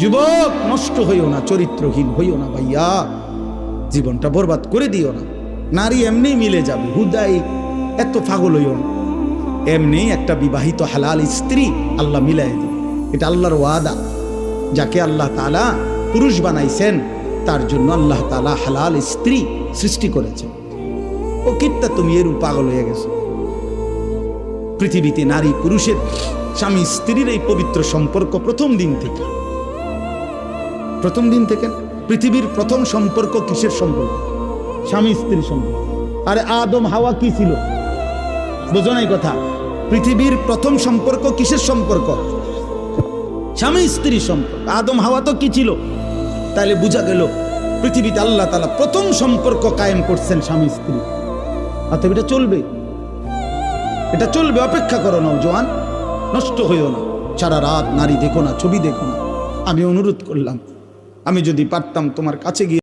যুবক, নষ্ট হইও না, চরিত্রহীন হইও না ভাইয়া, জীবনটা বরবাদ করে দিও না। নারী এমনি মিলে যাবে, হুদাই এত পাগল হইও না। এমনি একটা বিবাহিত হালাল স্ত্রী আল্লাহ মিলাই দিবে, এটা আল্লাহর ওয়াদা। যাকে আল্লাহ তাআলা পুরুষ বানাইছেন তার জন্য আল্লাহ তাআলা হালাল স্ত্রী সৃষ্টি করেছেন। ও কিত্তা তুমি এর পাগল হয়ে গেছো? পৃথিবীতে নারী পুরুষের, স্বামী স্ত্রীর এই পবিত্র সম্পর্ক প্রথম দিন থেকে পৃথিবীর প্রথম সম্পর্ক কিসের সম্পর্ক? স্বামী স্ত্রীর সম্পর্ক। আরে আদম হাওয়া কি ছিল? বোঝো না এই কথা? পৃথিবীর প্রথম সম্পর্ক কিসের সম্পর্ক? স্বামী স্ত্রীর সম্পর্ক। আদম হাওয়া তো কি ছিল? তাহলে বোঝা গেল পৃথিবীতে আল্লাহ তাআলা প্রথম সম্পর্ক কায়েম করছেন স্বামী স্ত্রী। অতএব এটা চলবে, অপেক্ষা করো নওজোয়ান, নষ্ট হইও না। সারা রাত নারী দেখো না, ছবি দেখো না। আমি অনুরোধ করলাম, আমি যদি পারতাম তোমার কাছে গিয়ে